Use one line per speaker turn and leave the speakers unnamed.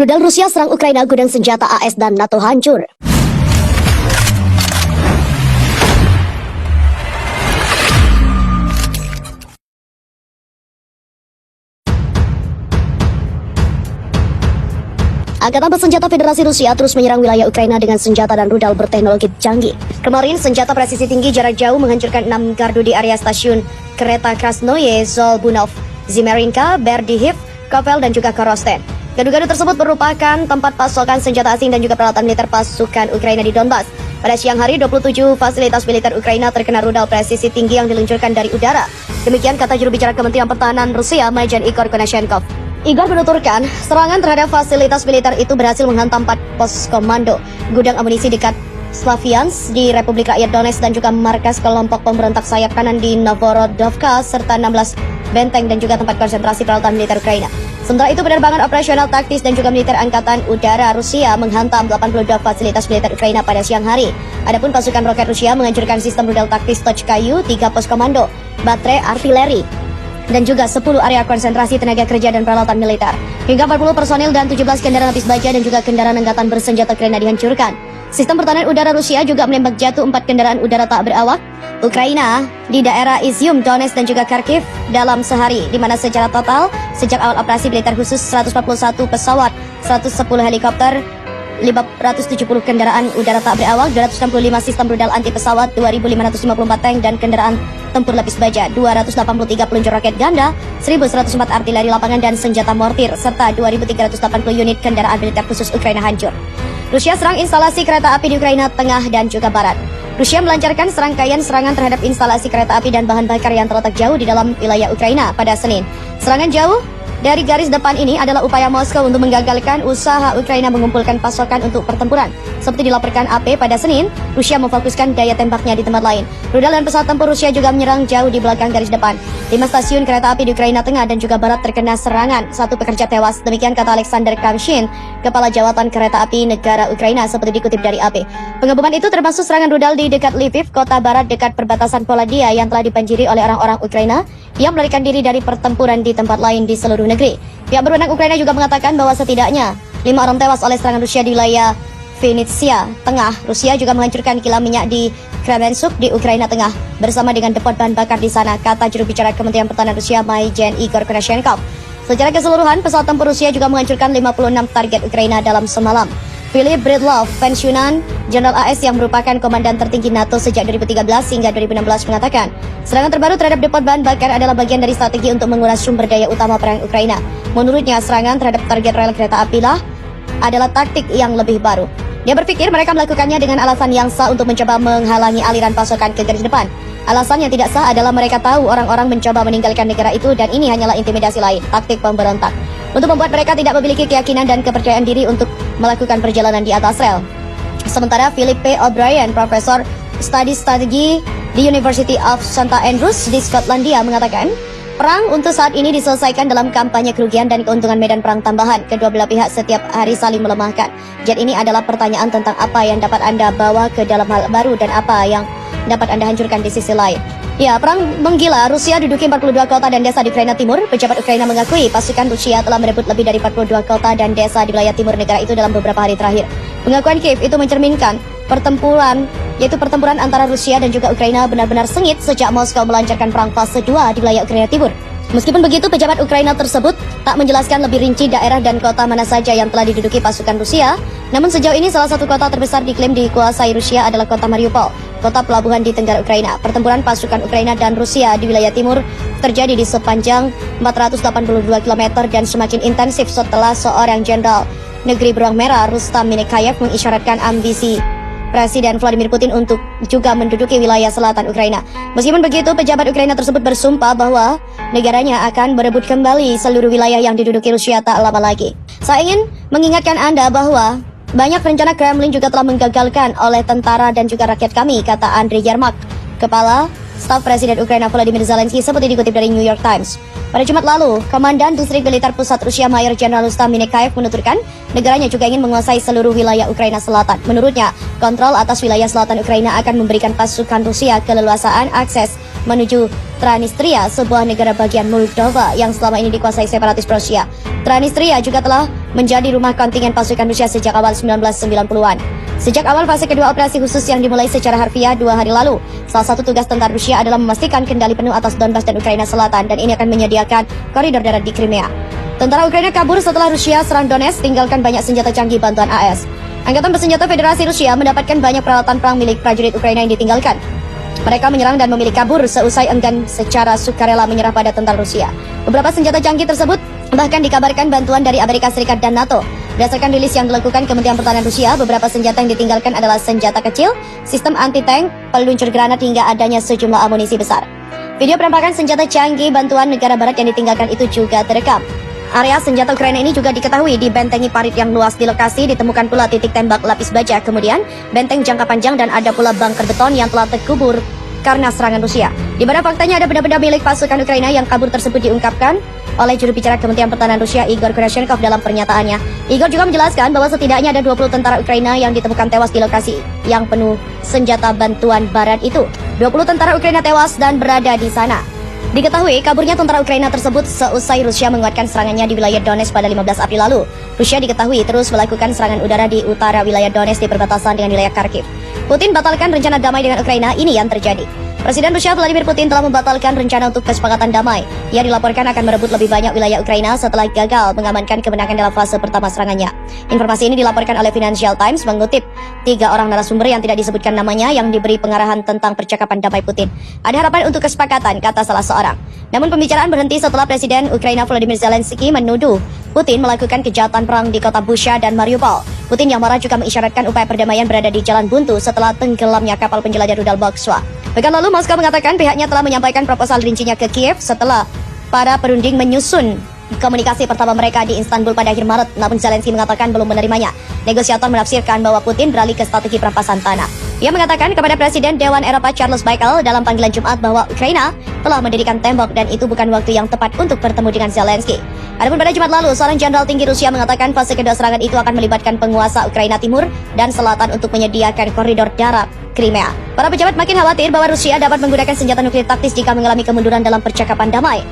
Rudal Rusia serang Ukraina, gudang senjata AS dan NATO hancur. Angkatan Bersenjata Federasi Rusia terus menyerang wilayah Ukraina dengan senjata dan rudal berteknologi canggih. Kemarin, senjata presisi tinggi jarak jauh menghancurkan 6 gardu di area stasiun kereta Krasnoye Zolbunov, Zimerinka, Berdihiv, Kovel, dan juga Korosten. Gardu-gardu tersebut merupakan tempat pasokan senjata asing dan juga peralatan militer pasukan Ukraina di Donbas. Pada siang hari, 27 fasilitas militer Ukraina terkena rudal presisi tinggi yang diluncurkan dari udara. Demikian kata juru bicara Kementerian Pertahanan Rusia, Majen Igor Konashenkov. Igor menuturkan, serangan terhadap fasilitas militer itu berhasil menghantam 4 pos komando, gudang amunisi dekat Slaviansk di Republik Rakyat Donetsk dan juga markas kelompok pemberontak sayap kanan di Novorodovka serta 16 benteng dan juga tempat konsentrasi peralatan militer Ukraina. Sementara itu, penerbangan operasional taktis dan juga militer Angkatan Udara Rusia menghantam 82 fasilitas militer Ukraina pada siang hari. Adapun pasukan roket Rusia menghancurkan sistem rudal taktis Tochkayu, 3 pos komando, baterai artileri, dan juga 10 area konsentrasi tenaga kerja dan peralatan militer. Hingga 40 personil dan 17 kendaraan lapis baja dan juga kendaraan angkatan bersenjata Ukraina dihancurkan. Sistem pertahanan udara Rusia juga menembak jatuh 4 kendaraan udara tak berawak Ukraina di daerah Izium, Donetsk dan juga Kharkiv dalam sehari, di mana secara total sejak awal operasi militer khusus 141 pesawat, 110 helikopter, 570 kendaraan udara tak berawak, 265 sistem rudal anti pesawat, 2.554 tank dan kendaraan tempur lapis baja, 283 peluncur roket ganda, 1.104 artileri lapangan dan senjata mortir, serta 2.380 unit kendaraan militer khusus Ukraina hancur. Rusia serang instalasi kereta api di Ukraina Tengah dan juga Barat. Rusia melancarkan serangkaian serangan terhadap instalasi kereta api dan bahan bakar yang terletak jauh di dalam wilayah Ukraina pada Senin. Serangan jauh dari garis depan ini adalah upaya Moskow untuk menggagalkan usaha Ukraina mengumpulkan pasokan untuk pertempuran. Seperti dilaporkan AP pada Senin, Rusia memfokuskan daya tembaknya di tempat lain. Rudal dan pesawat tempur Rusia juga menyerang jauh di belakang garis depan. 5 stasiun kereta api di Ukraina Tengah dan juga Barat terkena serangan. 1 pekerja tewas. Demikian kata Alexander Kamshin, Kepala Jawatan Kereta Api Negara Ukraina, seperti dikutip dari AP. Pengeboman itu termasuk serangan rudal di dekat Lviv, kota barat dekat perbatasan Polandia yang telah dibanjiri oleh orang-orang Ukraina yang melarikan diri dari pertempuran di tempat lain di seluruh negeri. Pihak berwenang Ukraina juga mengatakan bahwa setidaknya 5 orang tewas oleh serangan Rusia di wilayah Vinnytsia Tengah. Rusia juga menghancurkan kilang minyak di Kremenchuk di Ukraina Tengah bersama dengan depot bahan bakar di sana, kata juru bicara Kementerian Pertahanan Rusia, Majen Igor Konashenkov. Secara keseluruhan, pesawat tempur Rusia juga menghancurkan 56 target Ukraina dalam semalam. Philip Bridlov, pensiunan Jenderal AS yang merupakan komandan tertinggi NATO sejak 2013 hingga 2016 mengatakan, serangan terbaru terhadap depot bahan bakar adalah bagian dari strategi untuk menguras sumber daya utama perang Ukraina. Menurutnya, serangan terhadap target rel kereta api adalah taktik yang lebih baru. Dia berpikir mereka melakukannya dengan alasan yang sah untuk mencoba menghalangi aliran pasokan ke garis depan. Alasan yang tidak sah adalah mereka tahu orang-orang mencoba meninggalkan negara itu dan ini hanyalah intimidasi lain, taktik pemberontak, untuk membuat mereka tidak memiliki keyakinan dan kepercayaan diri untuk melakukan perjalanan di atas rel. Sementara Philip P. O'Brien, Profesor Studi Strategi di University of St Andrews di Skotlandia, mengatakan, perang untuk saat ini diselesaikan dalam kampanye kerugian dan keuntungan medan perang tambahan. Kedua belah pihak setiap hari saling melemahkan. Jadi ini adalah pertanyaan tentang apa yang dapat Anda bawa ke dalam hal baru dan apa yang dapat Anda hancurkan di sisi lain. Ya, perang menggila. Rusia duduki 42 kota dan desa di Ukraina Timur. Pejabat Ukraina mengakui pasukan Rusia telah merebut lebih dari 42 kota dan desa di wilayah timur negara itu dalam beberapa hari terakhir. Pengakuan Kiev itu mencerminkan pertempuran antara Rusia dan juga Ukraina benar-benar sengit sejak Moskow melancarkan perang fase 2 di wilayah Ukraina Timur. Meskipun begitu, pejabat Ukraina tersebut tak menjelaskan lebih rinci daerah dan kota mana saja yang telah diduduki pasukan Rusia. Namun sejauh ini salah satu kota terbesar diklaim dikuasai Rusia adalah kota Mariupol, kota pelabuhan di tenggara Ukraina. Pertempuran pasukan Ukraina dan Rusia di wilayah timur terjadi di sepanjang 482 km dan semakin intensif setelah seorang jenderal negeri beruang merah, Rustam Minekayev, mengisyaratkan ambisi Presiden Vladimir Putin untuk juga menduduki wilayah selatan Ukraina. Meskipun begitu, pejabat Ukraina tersebut bersumpah bahwa negaranya akan berebut kembali seluruh wilayah yang diduduki Rusia tak lama lagi. Saya ingin mengingatkan Anda bahwa banyak rencana Kremlin juga telah menggagalkan oleh tentara dan juga rakyat kami, kata Andriy Yermak, Kepala Staf Presiden Ukraina Volodymyr Zelensky, seperti dikutip dari New York Times. Pada Jumat lalu, Komandan Distrik Militer Pusat Rusia Mayor Jenderal Rustam Minekayev menuturkan negaranya juga ingin menguasai seluruh wilayah Ukraina Selatan. Menurutnya, kontrol atas wilayah selatan Ukraina akan memberikan pasukan Rusia keleluasaan akses menuju Transnistria, sebuah negara bagian Moldova yang selama ini dikuasai separatis Rusia. Transnistria juga telah menjadi rumah kontingen pasukan Rusia sejak awal 1990-an. Sejak awal fase kedua operasi khusus yang dimulai secara harfiah 2 hari lalu, salah satu tugas tentara Rusia adalah memastikan kendali penuh atas Donbas dan Ukraina Selatan, dan ini akan menyediakan koridor darat di Crimea. Tentara Ukraina kabur setelah Rusia serang Donetsk, tinggalkan banyak senjata canggih bantuan AS. Angkatan bersenjata Federasi Rusia mendapatkan banyak peralatan perang milik prajurit Ukraina yang ditinggalkan. Mereka menyerang dan memilih kabur seusai enggan secara sukarela menyerah pada tentara Rusia. Beberapa senjata canggih tersebut bahkan dikabarkan bantuan dari Amerika Serikat dan NATO. Berdasarkan rilis yang dilakukan Kementerian Pertahanan Rusia, beberapa senjata yang ditinggalkan adalah senjata kecil, sistem anti-tank, peluncur granat hingga adanya sejumlah amunisi besar. Video penampakan senjata canggih bantuan negara barat yang ditinggalkan itu juga terekam. Area senjata Ukraina ini juga diketahui dibentengi parit yang luas di lokasi, ditemukan pula titik tembak lapis baja, kemudian benteng jangka panjang dan ada pula bunker beton yang telah terkubur karena serangan Rusia. Di mana faktanya ada benda-benda milik pasukan Ukraina yang kabur tersebut diungkapkan oleh juru bicara Kementerian Pertahanan Rusia Igor Konashenkov dalam pernyataannya. Igor juga menjelaskan bahwa setidaknya ada 20 tentara Ukraina yang ditemukan tewas di lokasi yang penuh senjata bantuan barat itu. 20 tentara Ukraina tewas dan berada di sana. Diketahui kaburnya tentara Ukraina tersebut seusai Rusia menguatkan serangannya di wilayah Donetsk pada 15 April lalu. Rusia diketahui terus melakukan serangan udara di utara wilayah Donetsk di perbatasan dengan wilayah Kharkiv. Putin batalkan rencana damai dengan Ukraina, ini yang terjadi. Presiden Rusia Vladimir Putin telah membatalkan rencana untuk kesepakatan damai. Ia dilaporkan akan merebut lebih banyak wilayah Ukraina setelah gagal mengamankan kemenangan dalam fase pertama serangannya. Informasi ini dilaporkan oleh Financial Times mengutip 3 orang narasumber yang tidak disebutkan namanya yang diberi pengarahan tentang percakapan damai Putin. Ada harapan untuk kesepakatan, kata salah seorang. Namun pembicaraan berhenti setelah Presiden Ukraina Volodymyr Zelensky menuduh Putin melakukan kejahatan perang di kota Bucha dan Mariupol. Putin yang marah juga mengisyaratkan upaya perdamaian berada di jalan buntu setelah tenggelamnya kapal penjelajah rudal Moskwa. Pekan lalu Moskow mengatakan pihaknya telah menyampaikan proposal rincinya ke Kiev setelah para perunding menyusun komunikasi pertama mereka di Istanbul pada akhir Maret, namun Zelensky mengatakan belum menerimanya. Negosiator menafsirkan bahwa Putin beralih ke strategi perampasan tanah. Ia mengatakan kepada Presiden Dewan Eropa Charles Michel dalam panggilan Jumat bahwa Ukraina telah mendirikan tembok dan itu bukan waktu yang tepat untuk bertemu dengan Zelensky. Adapun pada Jumat lalu, seorang jenderal tinggi Rusia mengatakan fase kedua serangan itu akan melibatkan penguasa Ukraina Timur dan Selatan untuk menyediakan koridor darat Crimea. Para pejabat makin khawatir bahwa Rusia dapat menggunakan senjata nuklir taktis jika mengalami kemunduran dalam percakapan damai.